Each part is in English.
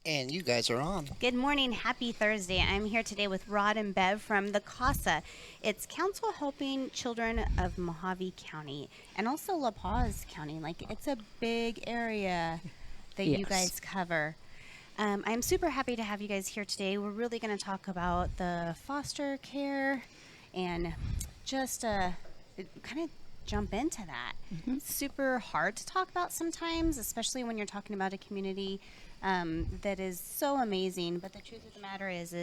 And you guys are on. Good morning. Happy Thursday. I'm here today with Rod and Bev from the CASA. It's Council Helping Children of Mohave County and also La Paz County. Like, it's a big area that you Yes. guys cover. I'm super happy to have you guys here today. We're really going to talk about the foster care and just kind of jump into that. It's super hard to talk about sometimes, especially when you're talking about a community that is so amazing. But the truth of the matter is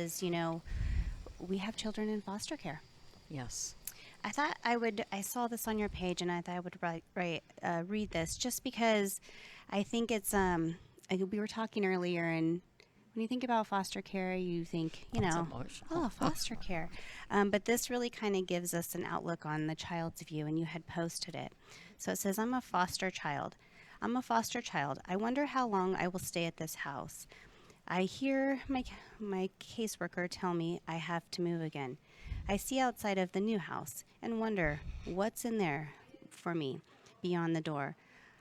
we have children in foster care. Yes. I saw this on your page, and I thought I would read this just because I think it's we were talking earlier, and when you think about foster care, you think That's emotional. oh, foster care, but this really kind of gives us an outlook on the child's view, and you had posted it. So it says, "I'm a foster child. I'm a foster child. I wonder how long I will stay at this house. I hear my caseworker tell me I have to move again. I see outside of the new house and wonder what's in there for me beyond the door.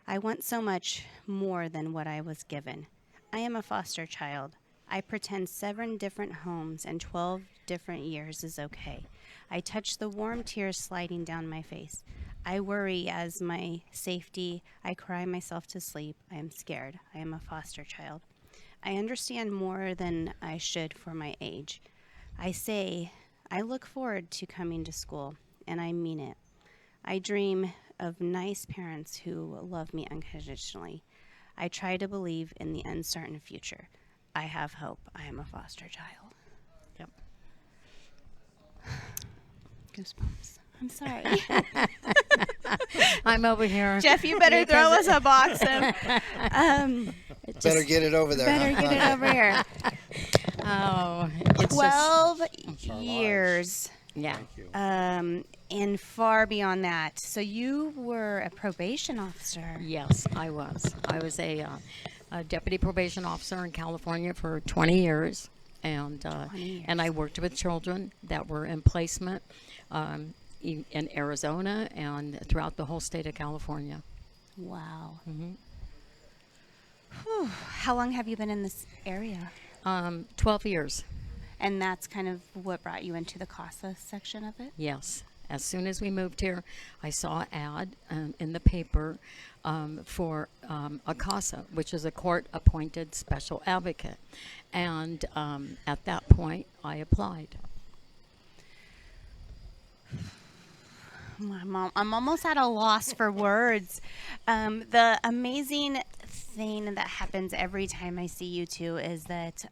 I want so much more than what I was given. I am a foster child. I pretend 7 different homes and 12 different years is okay. I touch the warm tears sliding down my face. I worry as my safety. I cry myself to sleep. I am scared. I am a foster child. I understand more than I should for my age. I say, I look forward to coming to school, and I mean it. I dream of nice parents who love me unconditionally. I try to believe in the uncertain future. I have hope. I am a foster child." Yep. Goosebumps. I'm sorry. I'm over here. Jeff, you better throw us a box. Better get it over there. Better huh? get it over here. Oh, it's 12 our years. yeah. And far beyond that. So you were a probation officer. Yes, I was. I was a deputy probation officer in California for 20 years, and 20 years. and I worked with children that were in placement in Arizona and throughout the whole state of California. Wow. Mhm. Whew. How long have you been in this area? 12 years. And that's kind of what brought you into the CASA section of it? Yes. As soon as we moved here, I saw an ad in the paper for a CASA, which is a court-appointed special advocate. And at that point, I applied. I'm almost at a loss for words. The amazing thing that happens every time I see you two is that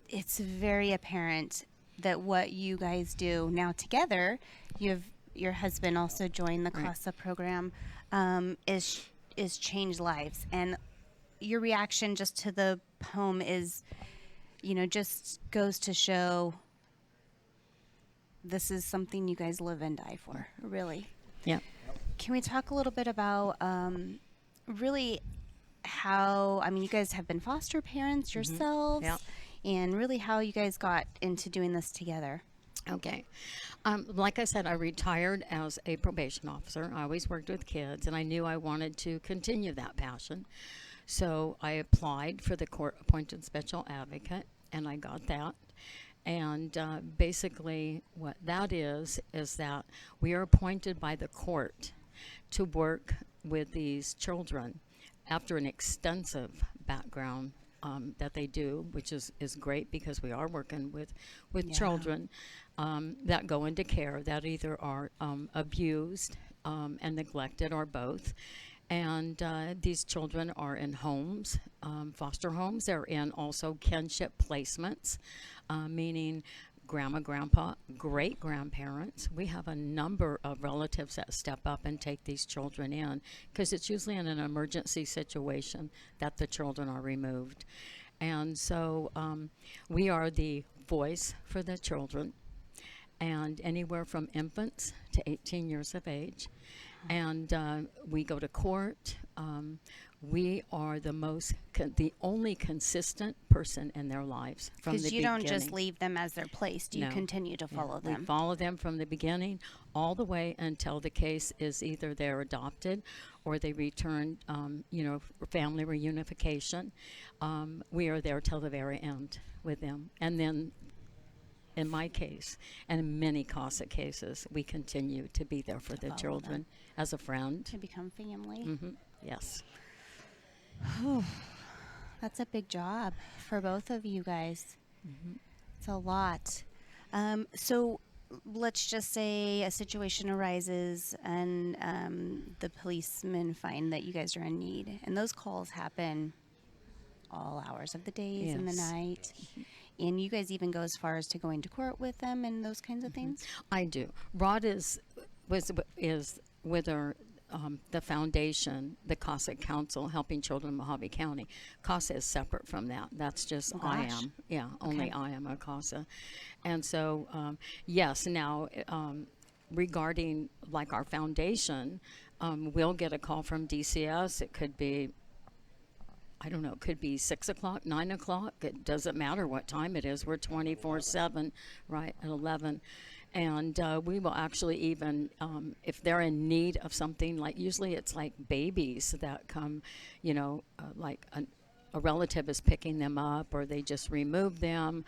it's very apparent that what you guys do now together, you have your husband also joined the Right. CASA program, is change lives. And your reaction just to the poem is, just goes to show this is something you guys live and die for, really. Yeah. Can we talk a little bit about really how, you guys have been foster parents yourselves, Yeah. and really how you guys got into doing this together? Okay. Like I said, I retired as a probation officer. I always worked with kids, and I knew I wanted to continue that passion. So I applied for the court-appointed special advocate, and I got that. And basically, what that is that we are appointed by the court to work with these children after an extensive background that they do, which is great because we are working with Yeah. children that go into care that either are abused and neglected or both. And these children are in homes, foster homes. They're in also kinship placements, meaning grandma, grandpa, great grandparents. We have a number of relatives that step up and take these children in because it's usually in an emergency situation that the children are removed. And so we are the voice for the children, and anywhere from infants to 18 years of age. And we go to court. we are the only consistent person in their lives from the Because you beginning. don't just leave them as they're placed, you No. continue to Yeah, follow we them. follow them from the beginning all the way until the case is either they're adopted or they return, for family reunification. We are there till the very end with them. And then in my case, and in many CASA cases, we continue to be there for the follow children them. as a friend. To become family. Yes. That's a big job for both of you guys. It's a lot. So let's just say a situation arises and the policemen find that you guys are in need. And those calls happen all hours of the days and the Yes. night. And you guys even go as far as to going to court with them and those kinds of things? I do. Rod is with the foundation, the CASA Council Helping Children in Mohave County. CASA is separate from that. That's just Oh, I gosh. am. Yeah, only Okay. I am a CASA. And so, yes, now regarding like our foundation, we'll get a call from DCS. It could be, I don't know, it could be 6 o'clock, 9 o'clock. It doesn't matter what time it is. We're 24/7, right, at 11. And we will actually even, if they're in need of something, like usually it's like babies that come, like a relative is picking them up or they just remove them.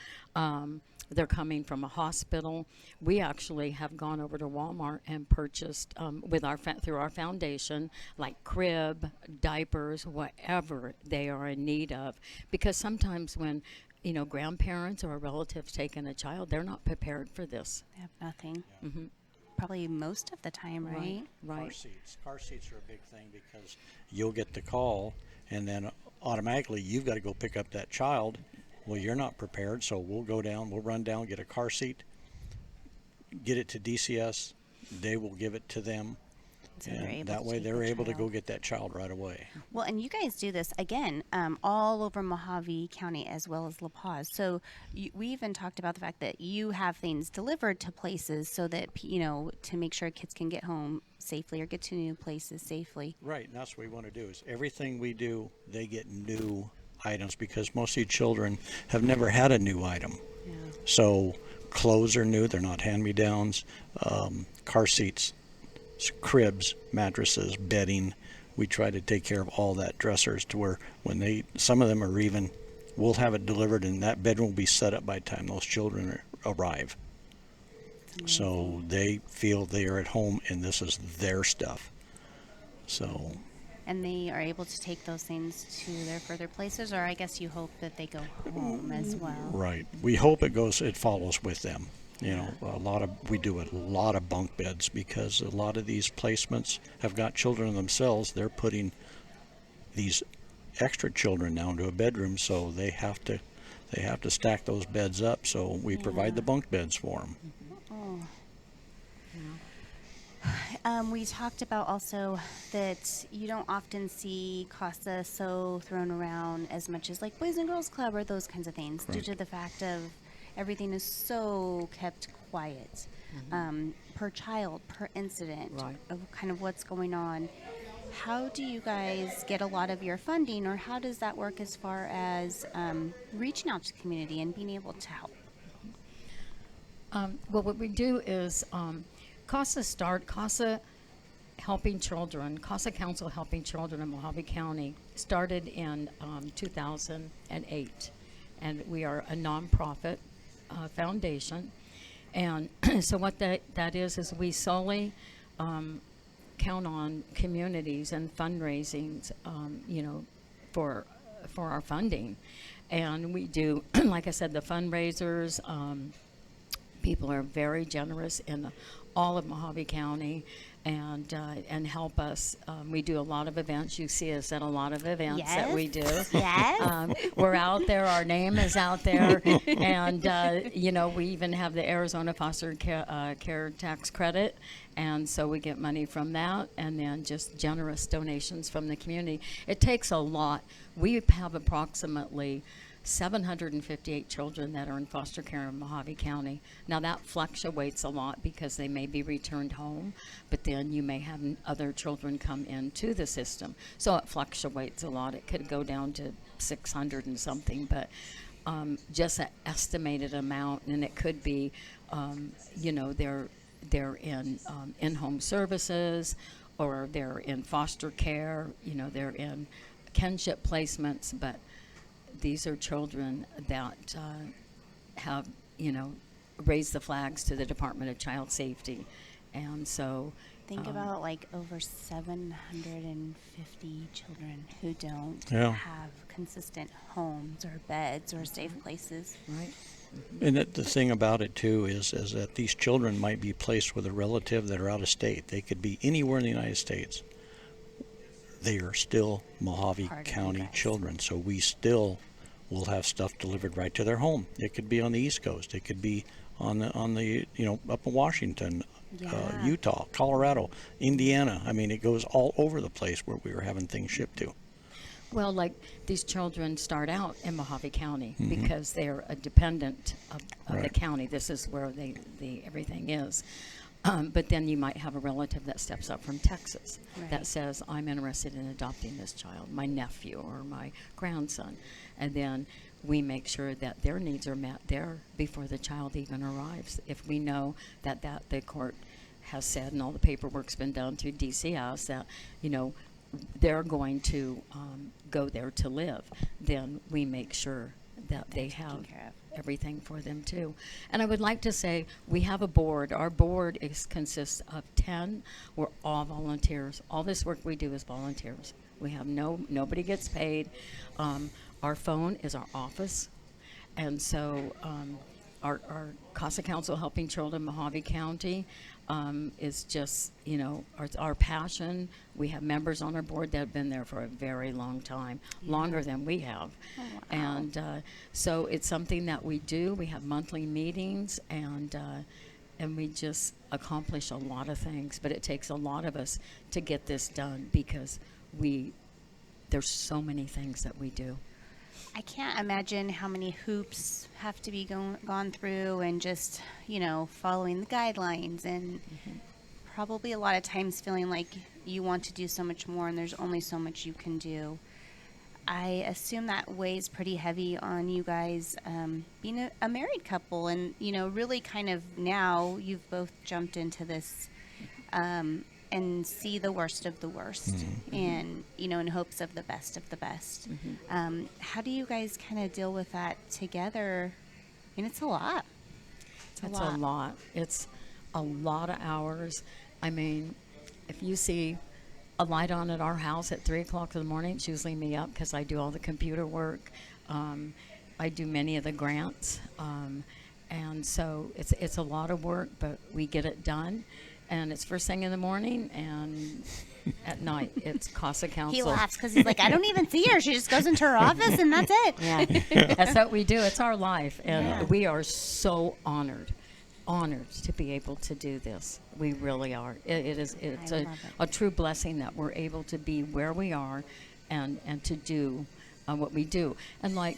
They're coming from a hospital. We actually have gone over to Walmart and purchased through our foundation, like crib, diapers, whatever they are in need of. Because sometimes when grandparents or a relative taking a child, they're not prepared for this. They have nothing. Probably most of the time, right? Right. Car seats are a big thing because you'll get the call and then automatically you've got to go pick up that child. Well, you're not prepared, so we'll run down, get a car seat, get it to DCS. They will give it to them. So they're And able that to way take they're the able to child. go get that child right away. Well, and you guys do this again all over Mohave County as well as La Paz. So we even talked about the fact that you have things delivered to places so that to make sure kids can get home safely or get to new places safely. Right, and that's what we want to do is everything we do, they get new items because most of these children have never had a new item. Yeah. So clothes are new, they're not hand-me-downs, car seats, cribs, mattresses, bedding. We try to take care of all that, dressers, to where when some of them are even, we'll have it delivered and that bedroom will be set up by the time those children arrive. So they feel they are at home and this is their stuff. So And they are able to take those things to their further places, or I guess you hope that they go home as well. right, we hope it follows with them. We do a lot of bunk beds because a lot of these placements have got children themselves. They're putting these extra children now into a bedroom, so they have to stack those beds up. So we provide the bunk beds for them. We talked about also that you don't often see CASA so thrown around as much as like Boys and Girls Club or those kinds of things due to the fact of everything is so kept quiet per child, per incident Right. of kind of what's going on. How do you guys get a lot of your funding, or how does that work as far as reaching out to the community and being able to help? Well, what we do is CASA Helping Children, CASA Council Helping Children in Mohave County started in 2008, and we are a nonprofit foundation. And so what that is we solely count on communities and fundraisings, for our funding. And we do, like I said, the fundraisers. People are very generous in all of Mohave County and help us. We do a lot of events. You see us at a lot of events that we do. Yes. We're out there. Our name is out there. And, we even have the Arizona Foster Care Tax Credit. And so we get money from that, and then just generous donations from the community. It takes a lot. We have approximately 758 children that are in foster care in Mohave County. Now that fluctuates a lot because they may be returned home, but then you may have other children come into the system. So it fluctuates a lot. It could go down to 600 and something, but just an estimated amount, and it could be, they're in-home services, or they're in foster care, they're in kinship placements, but these are children that have, raised the flags to the Department of Child Safety. And so Think about like over 750 children who don't Yeah. have consistent homes or beds or safe places. right? And the thing about it too is that these children might be placed with a relative that are out of state. They could be anywhere in the United States. They are still Mohave Part of you County guys. children, so we still will have stuff delivered right to their home. It could be on the East Coast. It could be on the up in Washington, Yeah. Utah, Colorado, Indiana. I mean, it goes all over the place where we were having things shipped to. Well, like these children start out in Mohave County Mhm. because they're a dependent of the Right. county. This is where the everything is. But then you might have a relative that steps up from Texas Right. that says, I'm interested in adopting this child, my nephew or my grandson. And then we make sure that their needs are met there before the child even arrives. If we know that the court has said, and all the paperwork's been done through DCS, that, they're going to go there to live, then we make sure that they taken have care of. everything for them too. And I would like to say we have a board. Our board consists of 10. We're all volunteers. All this work we do is volunteers. We have nobody gets paid. Our phone is our office, and so our CASA Council Helping Children Mohave County is just our passion. We have members on our board that have been there for a very long time, longer than we have. Oh, wow. And so it's something that we do. We have monthly meetings, and we just accomplish a lot of things. But it takes a lot of us to get this done because there's so many things that we do. I can't imagine how many hoops have to be gone through and just, following the guidelines and probably a lot of times feeling like you want to do so much more and there's only so much you can do. I assume that weighs pretty heavy on you guys being a married couple and, really kind of now you've both jumped into this and see the worst of the worst and, in hopes of the best of the best. How do you guys kind of deal with that together? I mean, it's a lot. It's a lot. It's a lot of hours. I mean, if you see a light on at our house at 3 o'clock in the morning, it's usually me up because I do all the computer work. I do many of the grants. And so it's a lot of work, but we get it done. And it's first thing in the morning, and at night it's CASA Council. He laughs because he's like, I don't even see her. She just goes into her office and that's it. Yeah, that's what we do. It's our life, and Yeah. we are so honored to be able to do this. We really are. It's I love it. a true blessing that we're able to be where we are, and to do what we do. And like,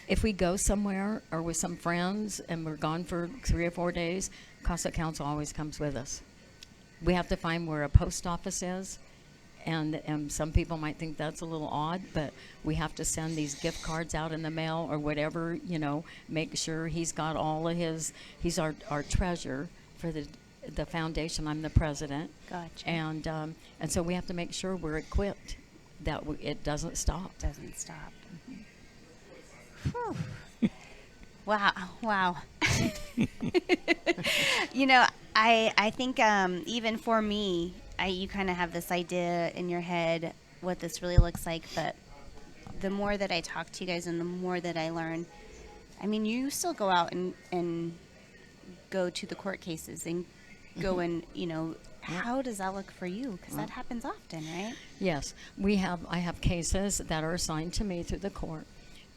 if we go somewhere or with some friends and we're gone for 3 or 4 days, CASA Council always comes with us. We have to find where a post office is, and some people might think that's a little odd, but we have to send these gift cards out in the mail or whatever, make sure he's got all of he's our treasurer for the foundation. I'm the president. Gotcha. And so we have to make sure we're equipped, that it doesn't stop. Doesn't stop. Whew. Wow. I think even for me, you kind of have this idea in your head what this really looks like, but the more that I talk to you guys and the more that I learn, I mean, you still go out and go to the court cases and go and, how does that look for you? Because that happens often, right? Yes, I have cases that are assigned to me through the court.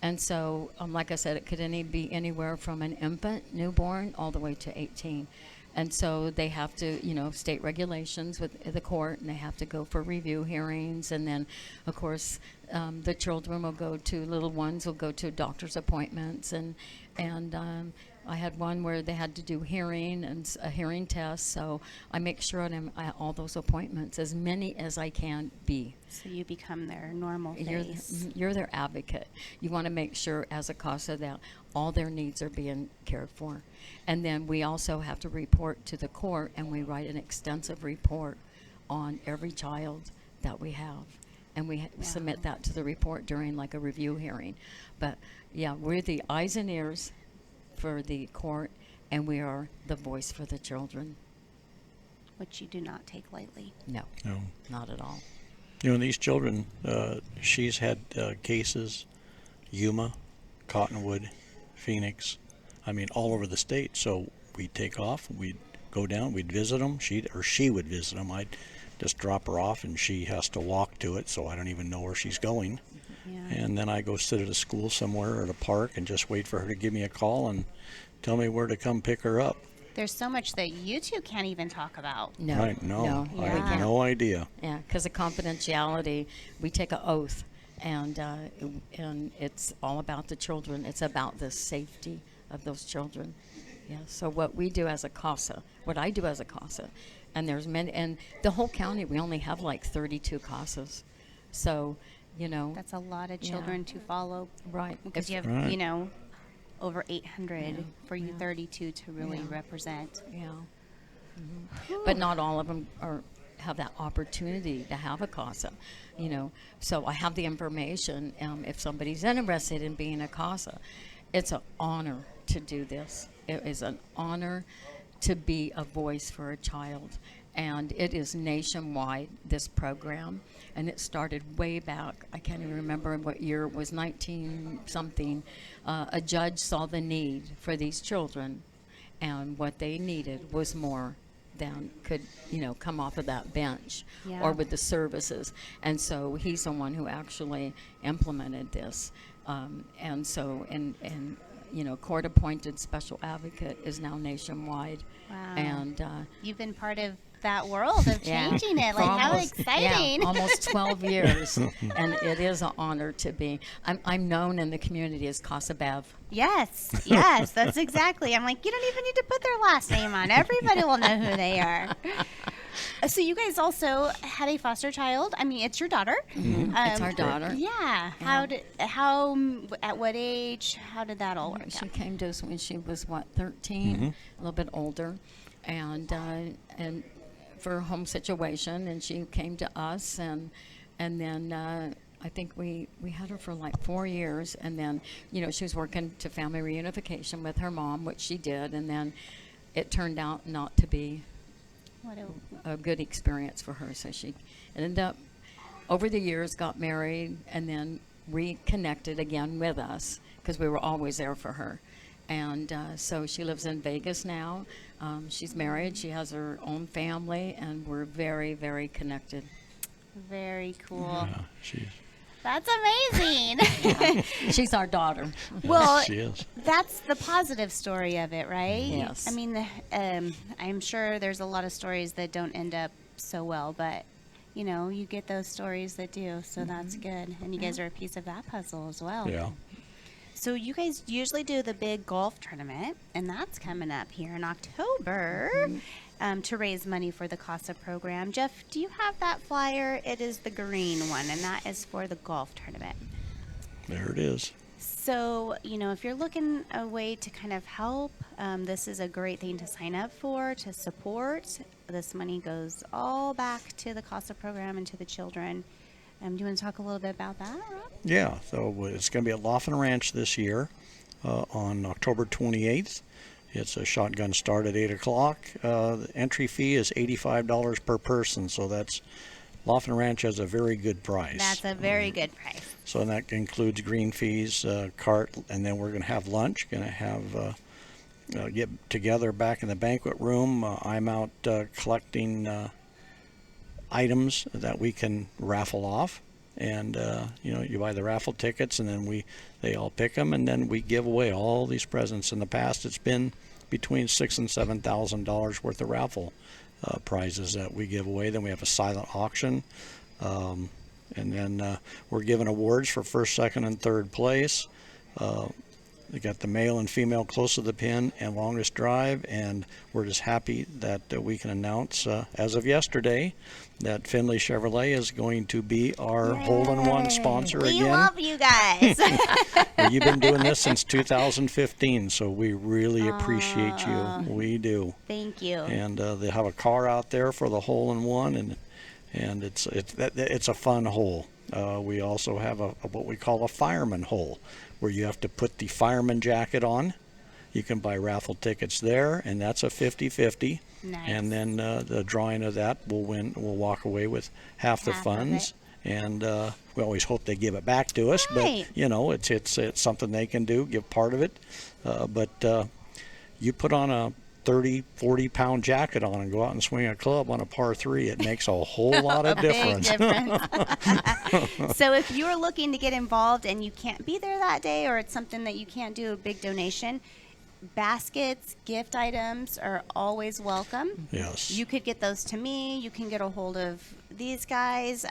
And so, like I said, it could be anywhere from an infant, newborn, all the way to 18. And so they have to, state regulations with the court, and they have to go for review hearings. And then, of course, the children will go to, little ones will go to doctor's appointments, and I had one where they had to do hearing and a hearing test, so I make sure I'm at all those appointments, as many as I can be. So you become their normal You're, face. you're their advocate. You want to make sure as a CASA that all their needs are being cared for. And then we also have to report to the court, and we write an extensive report on every child that we have. And we submit that to the report during like a review hearing. But yeah, we're the eyes and ears for the court, and we are the voice for the children. Which you do not take lightly. No, No. not at all. You know, these children, she's had cases, Yuma, Cottonwood, Phoenix, I mean, all over the state. So we'd take off, we'd go down, we'd visit them, she would visit them. I'd just drop her off, and she has to walk to it, so I don't even know where she's going. Yeah. And then I go sit at a school somewhere or at a park and just wait for her to give me a call and tell me where to come pick her up. There's so much that you two can't even talk about. No, Right? No, I Yeah. had no idea. Yeah, because of confidentiality, we take an oath, and it's all about the children. It's about the safety of those children. Yeah. So what we do as a CASA, what I do as a CASA, and there's many, and the whole county, we only have like 32 CASAs. So, you know, That's a lot of children to follow. right. Because If- you have, Right. you know, over 800 Yeah, for you yeah. 32 to really Yeah. represent. Yeah. But not all of them have that opportunity to have a CASA, you know. So I have the information. If somebody's interested in being a CASA, it's an honor to do this. It is an honor to be a voice for a child. And it is nationwide, this program. And it started way back. I can't even remember what year it was, 19 something. A judge saw the need for these children, and what they needed was more than could, you know, come off of that bench Yeah. or with the services. And so he's the one who actually implemented this. And so, and you know, court-appointed special advocate is now nationwide. Wow. And You've been part of that world of yeah, changing it. for Like, how almost- exciting. Yeah, almost 12 years, and it is an honor to be. I'm known in the community as CASA Bev. Yes, yes, that's exactly. I'm like, you don't even need to put their last name on. Everybody will know who they are. So you guys also had a foster child. I mean, it's your daughter. It's our daughter. Yeah. At what age? How did that all work She out? came to us when she was 13, a little bit older, and for a home situation, and she came to us, and then I think we had her for like 4 years, and then, you know, she was working to family reunification with her mom, which she did, and then it turned out not to be What a good experience for her. So she ended up, over the years, got married and then reconnected again with us because we were always there for her. And so she lives in Vegas now. She's married. She has her own family, and we're very, very connected. Very cool. Yeah, she's That's amazing. She's our daughter. Well, she is. that's the positive story of it, right? Yes. I mean, I'm sure there's a lot of stories that don't end up so well, but you know, you get those stories that do, so that's good. And you guys are a piece of that puzzle as well. Yeah. So you guys usually do the big golf tournament, and that's coming up here in October to raise money for the CASA program. Jeff, do you have that flyer? It is the green one, and that is for the golf tournament. There it is. So, you know, if you're looking a way to kind of help, this is a great thing to sign up for, to support. This money goes all back to the CASA program and to the children. Do you want to talk a little bit about that, Rob? Yeah, so it's going to be at Laughlin Ranch this year on October 28th. It's a shotgun start at 8 o'clock. The entry fee is $85 per person, so that's Laughlin Ranch has a very good price. That's a very good price. So that includes green fees, cart, and then we're going to have lunch. Going to have get together back in the banquet room. I'm out collecting items that we can raffle off, and you know, you buy the raffle tickets, and then they all pick them, and then we give away all these presents. In the past, it's been between $6,000 and $7,000 worth of raffle prizes that we give away. Then we have a silent auction. And then we're giving awards for first, second, and third place. They got the male and female close to the pin and longest drive, and we're just happy that we can announce as of yesterday that Findlay Chevrolet is going to be our hole-in-one sponsor We again. love you guys. Well, you've been doing this since 2015, so we really appreciate you. We do. Thank you. And they have a car out there for the hole-in-one, and it's a fun hole. We also have what we call a fireman hole, where you have to put the fireman jacket on. You can buy raffle tickets there, and that's a 50-50. Nice. And then the drawing of that will win. We'll walk away with half the Half of funds, and we always hope they give it back to us. Right. But you know, it's something they can do, give part of it. But you put on a 30-40 pound jacket on and go out and swing a club on a par 3, it makes a whole lot of difference. Big difference. So if you're looking to get involved and you can't be there that day, or it's something that you can't do a big donation, baskets, gift items are always welcome. Yes. You could get those to me. You can get a hold of these guys.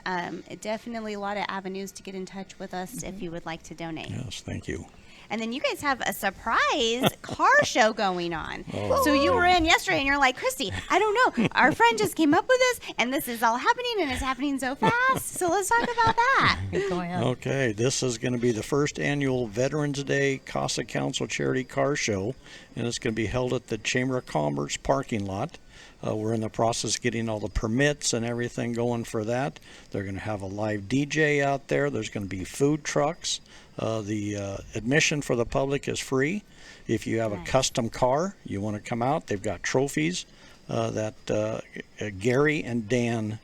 Definitely a lot of avenues to get in touch with us if you would like to donate. Yes, thank you. And then you guys have a surprise car show going on. Oh. So you were in yesterday and you're like, Christy, I don't know. Our friend just came up with this and this is all happening and it's happening so fast. So let's talk about that. Go ahead. Okay, this is going to be the first annual Veterans Day CASA Council Charity Car Show, and it's going to be held at the Chamber of Commerce parking lot. We're in the process of getting all the permits and everything going for that. They're going to have a live DJ out there. There's going to be food trucks. The admission for the public is free. If you have a custom car, you want to come out, they've got trophies that Gary and Dan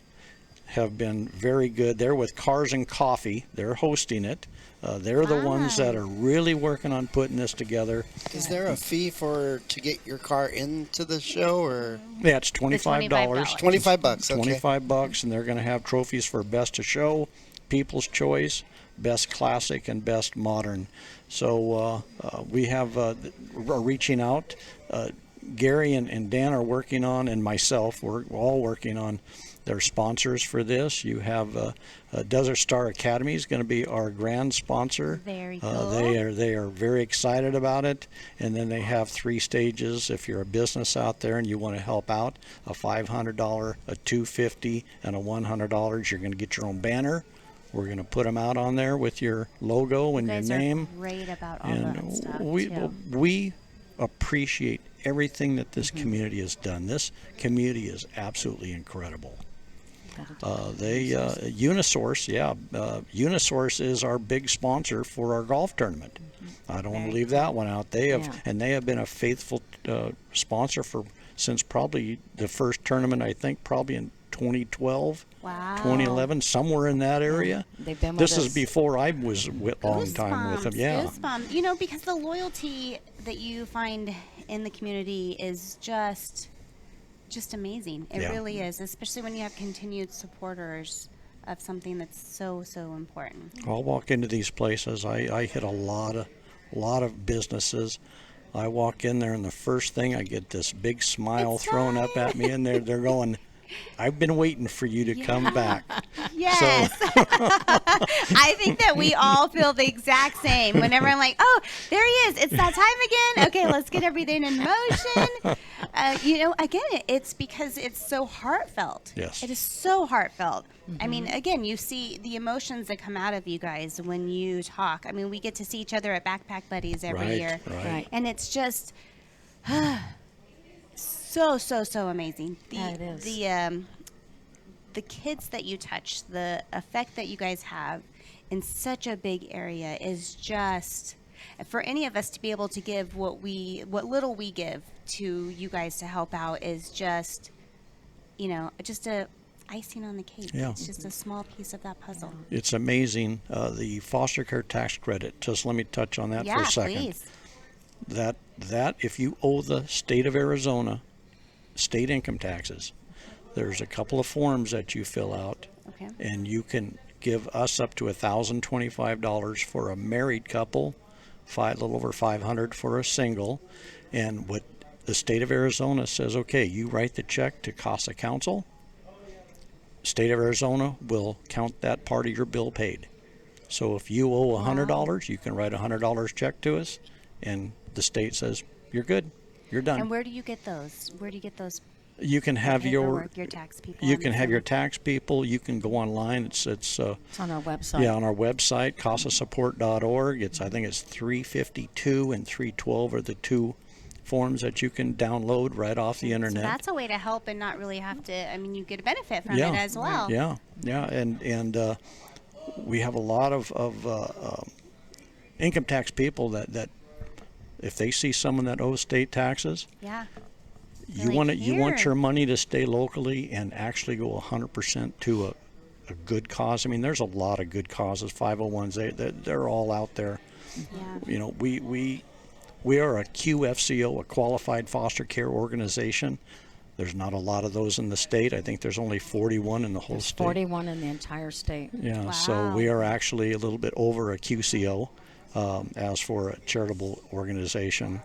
have been very good. They're with Cars and Coffee. They're hosting it. They're the ones that are really working on putting this together. Is there a fee to get your car into the show, or Yeah, it's $25. $25? Okay. $25, and they're going to have trophies for Best of Show, People's Choice, Best Classic, and Best Modern. So we have are reaching out. Gary and Dan are working on, and myself, we're all working on their sponsors for this. You have Desert Star Academy is going to be our grand sponsor. Very cool. They are very excited about it. And then they have 3 stages. If you're a business out there and you want to help out, a $500, a $250, and a $100. You're going to get your own banner. We're going to put them out on there with your logo and You your guys name. are great about all And that stuff we appreciate everything that this community has done. This community is absolutely incredible. Unisource, Unisource is our big sponsor for our golf tournament. I don't want to leave that one out. They have been a faithful sponsor since probably the first tournament, I think probably in 2012, Wow. 2011, somewhere in that area. They've been with This is us. before I was long time with them. Yeah. Goosebumps. You know, because the loyalty that you find in the community is just amazing. It really is, especially when you have continued supporters of something that's so important. I'll walk into these places. I hit a lot of businesses. I walk in there, and the first thing I get this big smile It's thrown up at me, and they're going, "I've been waiting for you to come back." Yes. I think that we all feel the exact same. Whenever I'm like, oh, there he is. It's that time again. Okay, let's get everything in motion. Again, it's because it's so heartfelt. Yes. It is so heartfelt. I mean, again, you see the emotions that come out of you guys when you talk. I mean, we get to see each other at Backpack Buddies every year. Right. And it's just so amazing. Yeah, it is. The kids that you touch, the effect that you guys have in such a big area is just, for any of us to be able to give what little we give to you guys to help out is just a icing on the cake. Yeah. It's just a small piece of that puzzle. It's amazing. The foster care tax credit, just let me touch on that for Yeah, a second. please. That if you owe the state of Arizona state income taxes, there's a couple of forms that you fill out, Okay. and you can give us up to $1,025 for a married couple, a little over $500 for a single. And what the state of Arizona says, okay, you write the check to CASA Council, state of Arizona will count that part of your bill paid. So if you owe $100, you can write a $100 check to us, and the state says you're good, you're done. And where do you get those? Where do you get those You can have paperwork, your tax people? you I'm can have your assuming? tax people. You can go online. It's It's on our website. yeah, on our website, CASAsupport.org. I think it's 352 and 312 are the two forms that you can download right off the So internet. that's a way to help and not really have to. I mean, you get a benefit from Yeah. it as well. Yeah, and we have a lot of income tax people that if they see someone that owes state taxes, Yeah. you like, want "Here." your money to stay locally and actually go 100% to a good cause. I mean, there's a lot of good causes. 501s, they're all out there. Yeah. You know, we are a QFCO, a qualified foster care organization. There's not a lot of those in the state. I think there's only 41 in the whole state. 41 in the entire state. Yeah, so Wow. we are actually a little bit over a QCO as for a charitable organization.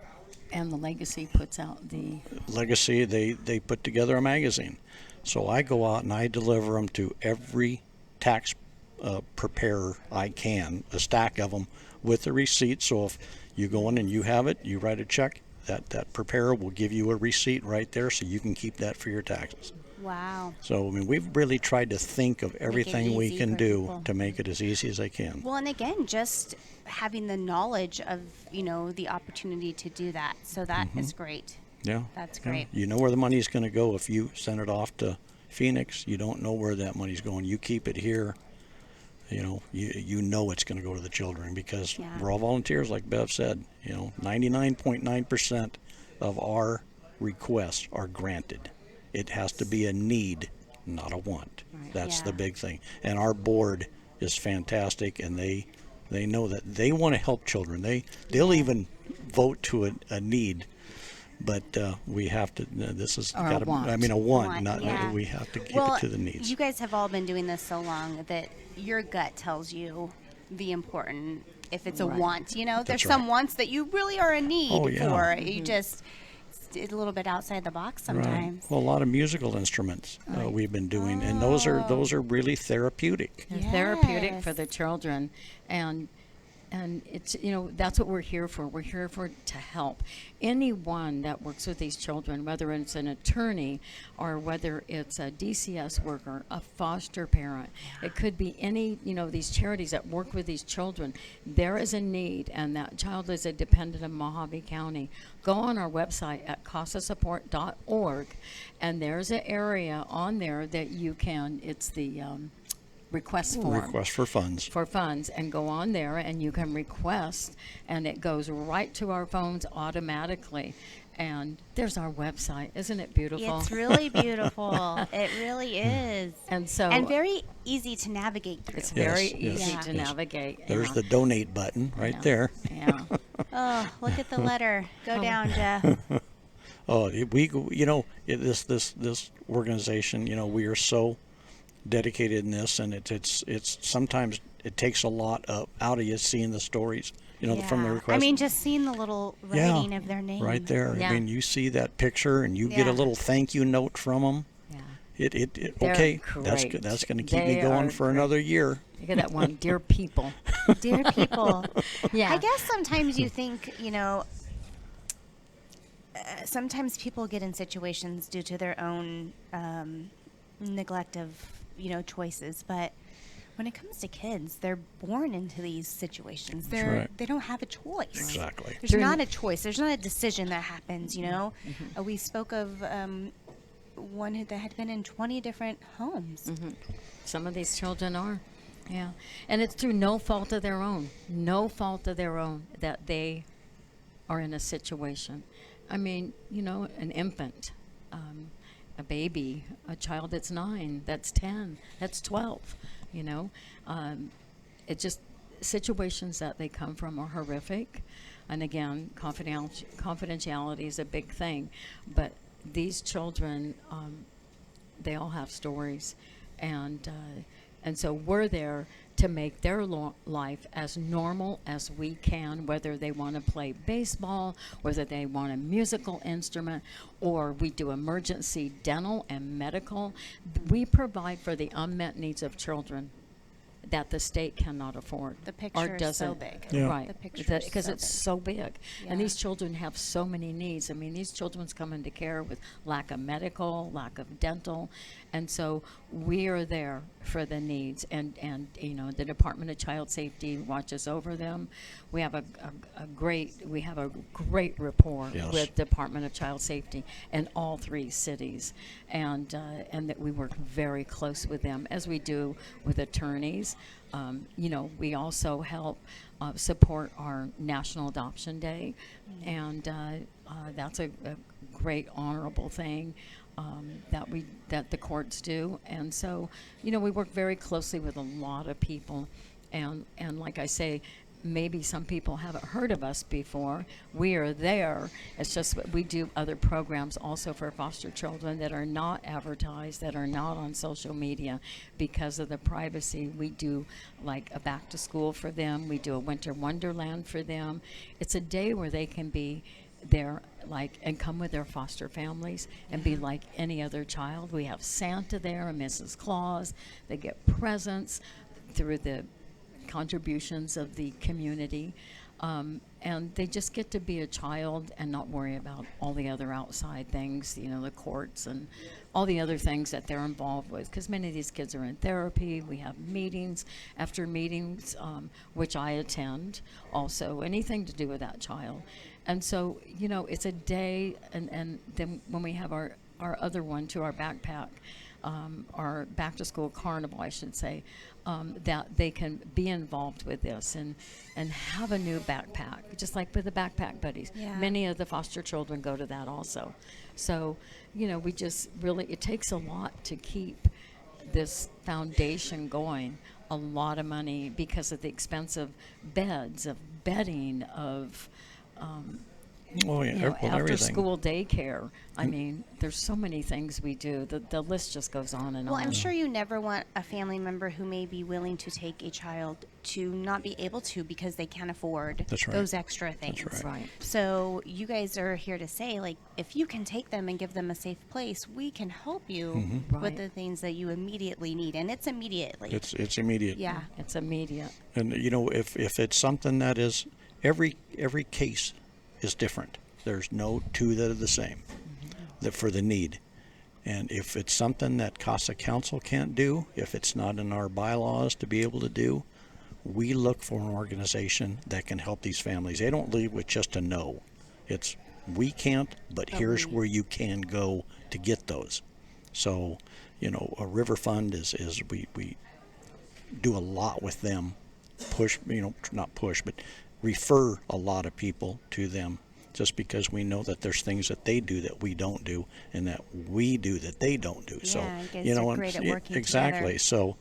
And the Legacy puts out the Legacy, they put together a magazine. So I go out and I deliver them to every tax preparer I can, a stack of them with a receipt. So if you go in and you have it, you write a check, that preparer will give you a receipt right there so you can keep that for your taxes. Wow. So, I mean, we've really tried to think of everything we easy can for do people. to make it as easy as they can. Well, and again, just having the knowledge of, the opportunity to do that. So that is great. Yeah. That's yeah. great. You know where the money's going to go. If you send it off to Phoenix, you don't know where that money's going. You keep it here. You know it's going to go to the children because Yeah. we're all volunteers, like Bev said. 99.9% of our requests are granted. It has to be a need, not a want. Right. That's Yeah. the big thing. And our board is fantastic, and they know that they want to help children. They'll even vote to a need. But we have to. This has Or a got to. want. I mean, a want. Want, Not. yeah. We have to keep Well, it to the needs. you guys have all been doing this so long that your gut tells you the important. If it's a Right. want, there's That's some right. wants that you really are in need Oh, yeah. for. You just it's a little bit outside the box sometimes. Right. Well, a lot of musical instruments we've been doing, and those are really therapeutic. They're therapeutic for Yes. the children, and it's that's what we're here for. We're here to help anyone that works with these children, whether it's an attorney or whether it's a DCS worker, a foster parent. It could be any these charities that work with these children. There is a need, and that child is a dependent of Mohave County. Go on our website at CASAsupport.org, and there's an area on there that you can. It's the request form Request for funds. for funds, and go on there and you can request, and it goes right to our phones automatically. And there's our website. Isn't it beautiful? It's really beautiful. It really is. And so And very easy to navigate through. it's Yes, very yes, easy Yeah. to yes. navigate. There's yeah. the donate button right Yeah. there. Yeah. Oh, look at the letter. Go down, Jeff. Oh, this organization, we are so dedicated in this, and it's sometimes it takes a lot out of you seeing the stories, from the Yeah. request. I mean, just seeing the little Yeah, writing of their name. right there. Yeah. I mean, you see that picture, and you get Yeah. a little thank you note from them. Yeah. It They're okay. That's great. that's going to keep They me going are for great. another year. Look at that one, dear people. Dear people. Yeah. I guess sometimes you think, sometimes people get in situations due to their own neglect of, choices. But when it comes to kids, they're born into these situations. right. They don't have a choice. Exactly. There's During- not a choice. There's not a decision that happens, We spoke of one that had been in 20 different homes. Some of these children are. Yeah. And it's through no fault of their own. No fault of their own that they are in a situation. I mean, an infant, a baby, a child that's 9, that's 10, that's 12, It just, situations that they come from are horrific. And again, confidentiality is a big thing. But these children, they all have stories. And so we're there to make their life as normal as we can, whether they want to play baseball, whether they want a musical instrument, or we do emergency dental and medical. We provide for the unmet needs of children that the state cannot afford. The or picture is so doesn't. big. Yeah. Right. The picture is Because so it's big. so big. Yeah. And these children have so many needs. I mean, these children's come into care with lack of medical, lack of dental. And so we are there for the needs. And the Department of Child Safety watches over them. We have a great rapport Yes. with Department of Child Safety in all 3 cities. And that we work very close with them, as we do with attorneys. We also help support our National Adoption Day, and that's a great honorable thing that the courts do. And so, we work very closely with a lot of people, and like I say, maybe some people haven't heard of us before. We are there. It's just that we do other programs also for foster children that are not advertised, that are not on social media because of the privacy. We do like a back to school for them. We do a winter wonderland for them. It's a day where they can be there and come with their foster families and be like any other child. We have Santa there and Mrs. Claus. They get presents through the contributions of the community, and they just get to be a child and not worry about all the other outside things, the courts and all the other things that they're involved with, because many of these kids are in therapy. We have meetings after meetings, which I attend also, anything to do with that child. And so it's a day, and then when we have our other one to our backpack, our back to school carnival, I should say, that they can be involved with this and have a new backpack, just like with the Backpack Buddies. Yeah. Many of the foster children go to that also. So, we just really, it takes a lot to keep this foundation going. A lot of money because of the expensive beds, of bedding, of Oh yeah, after everything. school daycare. I mean, there's so many things we do. The list just goes on and Well, on. I'm sure you never want a family member who may be willing to take a child to not be able to because they can't afford That's right. those extra things. That's right. So you guys are here to say, if you can take them and give them a safe place, we can help you Right. with the things that you immediately need, and it's immediately. It's immediate. Yeah. It's immediate. And if it's something that is every case is different. There's no 2 that are the same for the need. And if it's something that CASA Council can't do, if it's not in our bylaws to be able to do, we look for an organization that can help these families. They don't leave with just a no. It's we can't, but here's where you can go to get those. So, a River Fund is we do a lot with them. Not push, but refer a lot of people to them, just because we know that there's things that they do that we don't do, and that we do that they don't do. So, you guys are great at working exactly. together. So,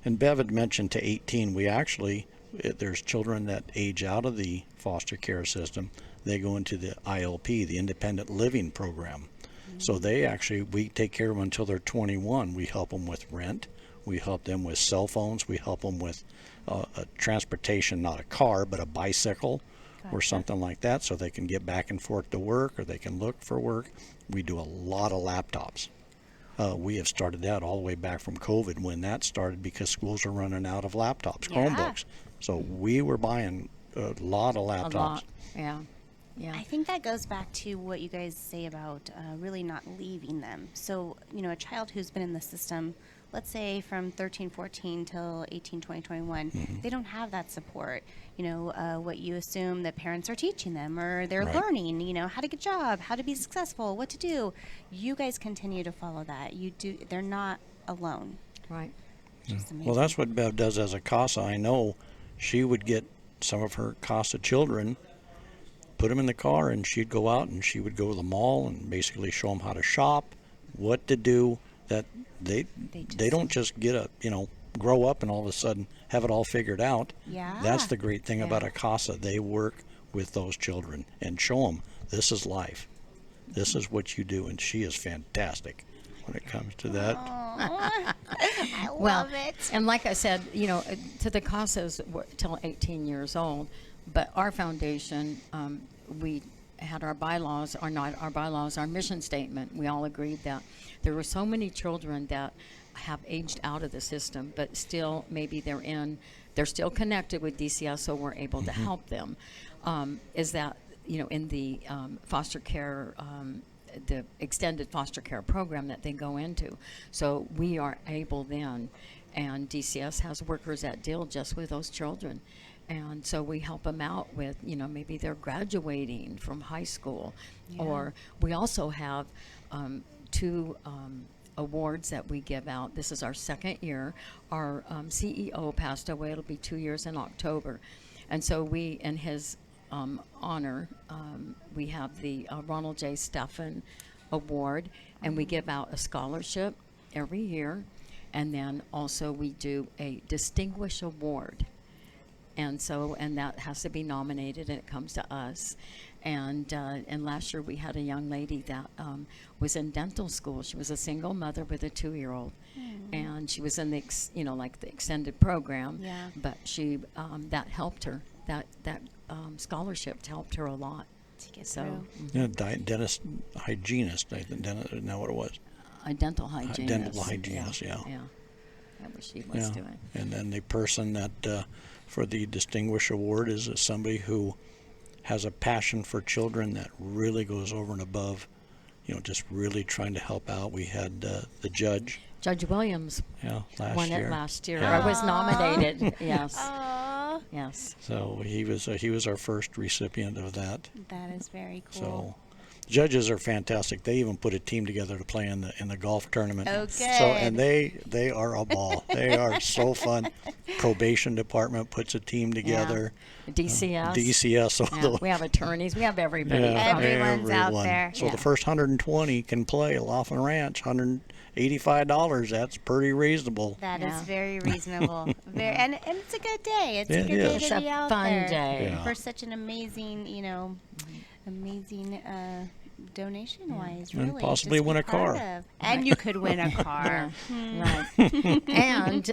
and Bev had mentioned to 18, we actually, there's children that age out of the foster care system. They go into the ILP, the Independent Living Program. So we take care of them until they're 21. We help them with rent. We help them with cell phones. We help them with transportation, not a car, but a bicycle or something like that, so they can get back and forth to work, or they can look for work. We do a lot of laptops. We have started that all the way back from COVID when that started, because schools are running out of laptops, Yeah. Chromebooks. So we were buying a lot of laptops. A lot. Yeah. I think that goes back to what you guys say about really not leaving them. So, a child who's been in the system, let's say from 13, 14 till 18, 20, 21, they don't have that support. What you assume that parents are teaching them, or they're Right. learning, how to get a job, how to be successful, what to do. You guys continue to follow that. They're not alone. Right. Just amazing. Well, that's what Bev does as a CASA. I know she would get some of her CASA children, put them in the car, and she'd go out and she would go to the mall and basically show them how to shop, what to do. That they don't just get grow up and all of a sudden have it all figured out. Yeah. That's the great thing about Yeah. a CASA. They work with those children and show them this is life. This is what you do, and she is fantastic when it comes to that. Aw. I Well, love it. and like I said, to the CASAs till 18 years old, but our foundation, we had our bylaws, or not our bylaws, our mission statement. We all agreed that there were so many children that have aged out of the system, but still maybe they're still connected with DCS, so we're able to help them. Is that, in the foster care, the extended foster care program that they go into. So we are able then, and DCS has workers that deal just with those children. And so we help them out with, maybe they're graduating from high school. Or we also have two awards that we give out. This is our second year. Our CEO passed away. It'll be 2 years in October. And so we, in his honor, we have the Ronald J. Steffen Award, and we give out a scholarship every year. And then also we do a Distinguished Award. And that has to be nominated, and it comes to us. And last year we had a young lady that was in dental school. She was a single mother with a 2-year-old, and she was in the the extended program. Yeah. But she that helped her. That scholarship helped her a lot. To get So through. Yeah, dentist, hygienist. I think didn't know what it was. a dental hygienist. Dental hygienist, yeah. Yeah. That was she was Yeah. doing. And then the person that for the Distinguished Award is somebody who has a passion for children that really goes over and above, just really trying to help out. We had the judge, Judge Williams last won year. it last year. Yeah. I was nominated. Yes. Aw, Yes. So he was our first recipient of that. that is very cool. So judges are fantastic. They even put a team together to play in the golf tournament. Oh, So good. and they are a ball. They are so fun. Probation department puts a team together. DCS. DCS. So Yeah, we have attorneys. We have everybody. yeah, Everyone's out there. So Yeah. the first 120 can play Laughlin Ranch. $185. That's pretty reasonable. That is Yeah. very reasonable. And it's a good day. It's Yeah, a it good day is. It's to a be out fun there day. Yeah. for such an amazing, amazing donation wise. And Really, possibly just be win a part car. of. And you could win a car. Right. And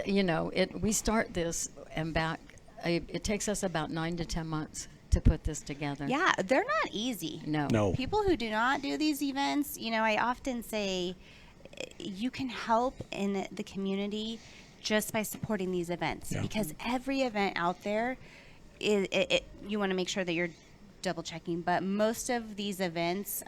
we start this and back. It takes us about 9 to 10 months to put this together. Yeah, they're not easy. No. People who do not do these events, I often say you can help in the community just by supporting these events, Yeah. because every event out there you want to make sure that you're double checking, but most of these events,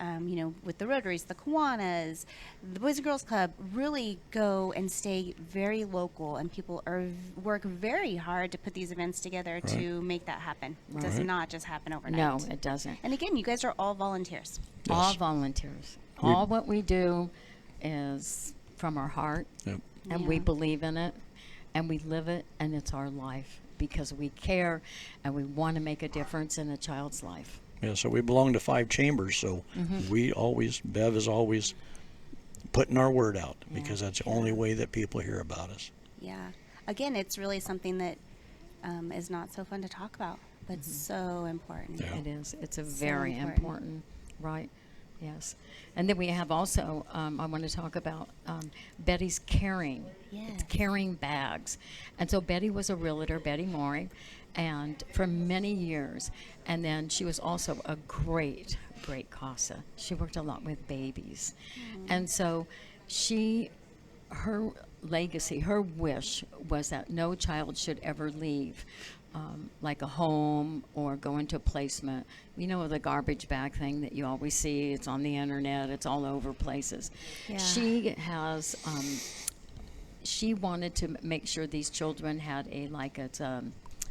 with the Rotaries, the Kiwanis, the Boys and Girls Club, really go and stay very local, and people work very hard to put these events together to make that happen. It does Right. not just happen overnight. No, it doesn't. And again, you guys are all volunteers. All Yes. volunteers. We- All what we do is from our heart, Yep. and we Yeah. believe in it, and we live it, and it's our life because we care and we want to make a difference in a child's life. Yeah, so we belong to 5 chambers, so Bev is always putting our word out because that's the only way that people hear about us. Yeah. Again, it's really something that is not so fun to talk about, but so important. Yeah. It is. It's a So very important. important, right? Yes. And then we have also, I want to talk about Betty's caring. Yes. It's carrying bags. And so Betty was a realtor, Betty Morey, and for many years. And then she was also a great CASA. She worked a lot with babies. And so her legacy, her wish was that no child should ever leave like a home or go into a placement. The garbage bag thing that you always see. It's on the internet. It's all over places. Yeah. She wanted to make sure these children had a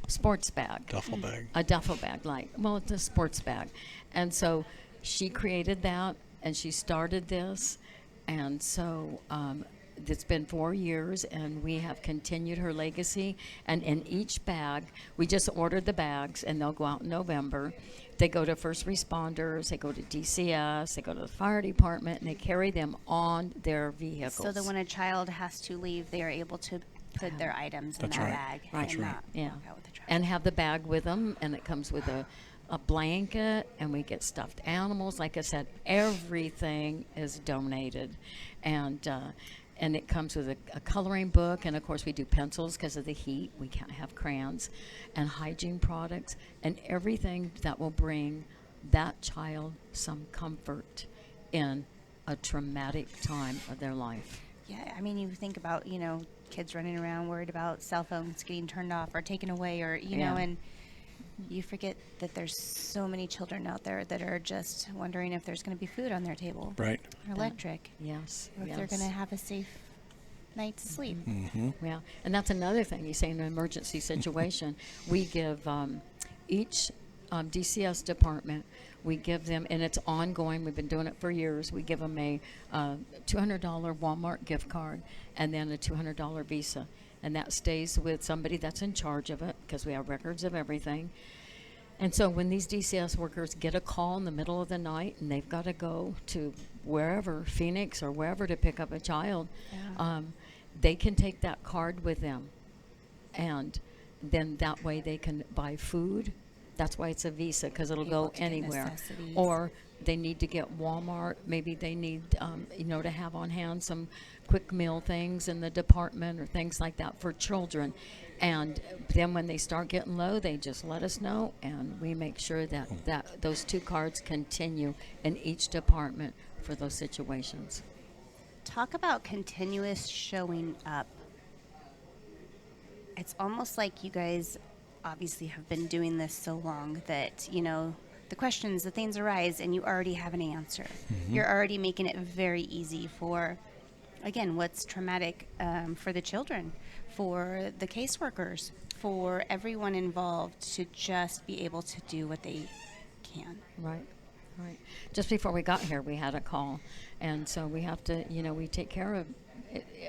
sports bag. Duffel bag. A duffel bag, it's a sports bag. And so she created that, and she started this. And so it's been 4 years, and we have continued her legacy. And in each bag, we just ordered the bags, and they'll go out in November. They go to first responders, they go to DCS, they go to the fire department, and they carry them on their vehicles. So that when a child has to leave, they are able to put their items in That's that right. bag Right. and right. not Yeah. walk out with the trash. And have the bag with them, and it comes with a blanket, and we get stuffed animals. Like I said, everything is donated, and and it comes with a coloring book, and of course we do pencils because of the heat. We can't have crayons, and hygiene products, and everything that will bring that child some comfort in a traumatic time of their life. Yeah, I mean, you think about, kids running around worried about cell phones getting turned off or taken away, or, Yeah. and you forget that there's so many children out there that are just wondering if there's going to be food on their table, Right. or electric, Yes. or if yes. they're going to have a safe night's sleep. Mm-hmm. Yeah, and that's another thing. You say in an emergency situation, we give each DCS department, we give them, and it's ongoing. We've been doing it for years. We give them a $200 Walmart gift card and then a $200 Visa, and that stays with somebody that's in charge of it because we have records of everything. And so when these DCS workers get a call in the middle of the night and they've got to go to wherever, Phoenix or wherever, to pick up a child, Yeah. they can take that card with them. And then that way they can buy food. That's why it's a Visa, because it'll Able go to get anywhere. necessities. Or they need to get Walmart. Maybe they need, to have on hand some quick meal things in the department or things like that for children. And then when they start getting low, they just let us know, and we make sure that those two cards continue in each department for those situations. Talk about continuous showing up. It's almost like you guys obviously have been doing this so long that, the questions, the things arise, and you already have an answer. Mm-hmm. You're already making it very easy for, again, what's traumatic for the children, for the caseworkers, for everyone involved to just be able to do what they can. Right. Just before we got here, we had a call, and so we have to, we take care of.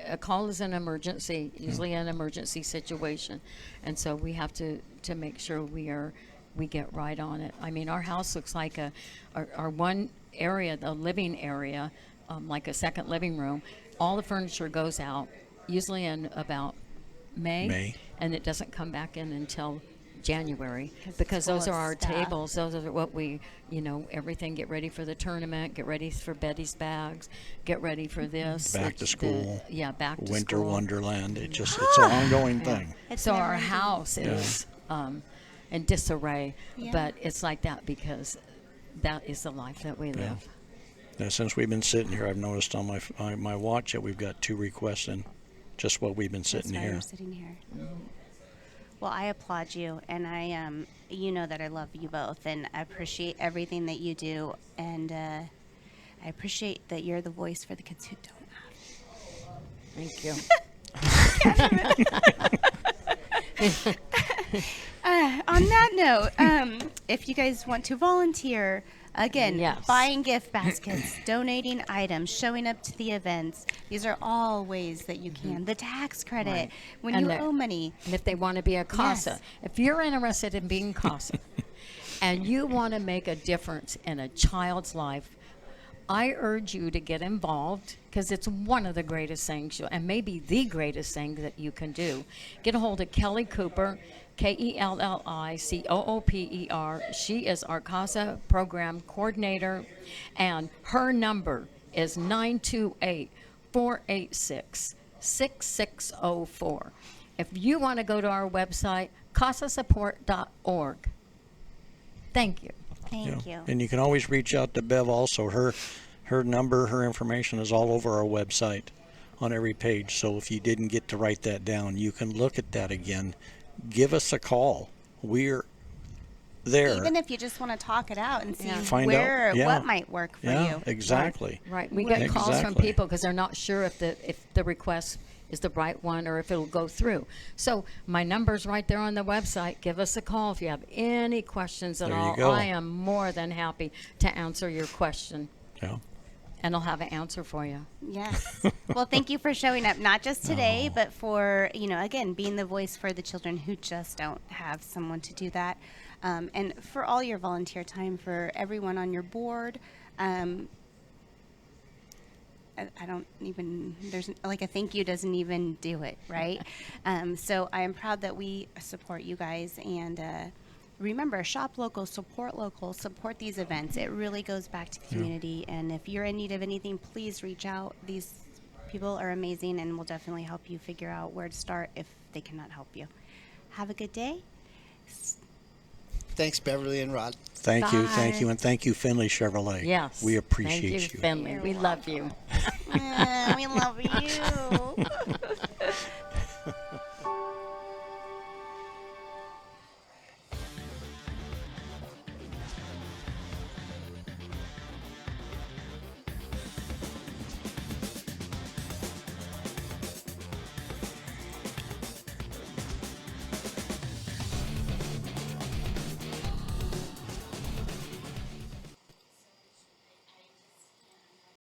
A call is an emergency, usually an emergency situation, and so we have to make sure we get right on it. I mean, our house looks like our one area, the living area, like a second living room. All the furniture goes out, usually in about May, and it doesn't come back in until January, because full those of are our stuff. tables. Those are what we, everything. Get ready for the tournament. Get ready for Betty's bags. Get ready for this. Back to school. Back to Winter school. Wonderland. It's an ongoing thing. It's So never our ending. house is in disarray, Yeah. but it's like that because that is the life that we live. Now, since we've been sitting here, I've noticed on my watch that we've got 2 requests in, just while we've been sitting That's why here. we're sitting here. Well, I applaud you, and I, you know that I love you both, and I appreciate everything that you do, and I appreciate that you're the voice for the kids who don't have. Thank you. On that note, if you guys want to volunteer, again, Yes. buying gift baskets, donating items, showing up to the events, these are all ways that you can. The tax credit, Right. when And you the- owe money. And if they want to be a CASA, Yes. if you're interested in being CASA and you want to make a difference in a child's life, I urge you to get involved because it's one of the greatest things, and maybe the greatest thing that you can do. Get a hold of Kelly Cooper, KELLICOOPER. She is our CASA program coordinator, and her number is 928-486-6604. If you want to go to our website, casasupport.org. Thank you. Thank you. And you can always reach out to Bev also. Her number, her information is all over our website on every page. So if you didn't get to write that down, you can look at that again. Give us a call. We're there. Even if you just want to talk it out and see Find where, out, yeah. what might work for Yeah, you. exactly. Right. We get calls from Exactly. people because they're not sure if the request is the right one or if it'll go through. So my number's right there on the website. Give us a call if you have any questions at There you all. go. I am more than happy to answer your question, Yeah. and I'll have an answer for you. Yes. Well, thank you for showing up, not just today, but for, again, being the voice for the children who just don't have someone to do that. And for all your volunteer time, for everyone on your board. I don't even, there's like a thank you doesn't even do it, right? So I am proud that we support you guys, and remember, shop local, support these events. It really goes back to the community, and if you're in need of anything, please reach out. These People are amazing and will definitely help you figure out where to start if they cannot help you. Have a good day. Thanks, Beverly and Rod. Thank you, Bye. and thank you, Finley Chevrolet. Yes. We appreciate Thank you, you. Finley. You're We love you. we love you.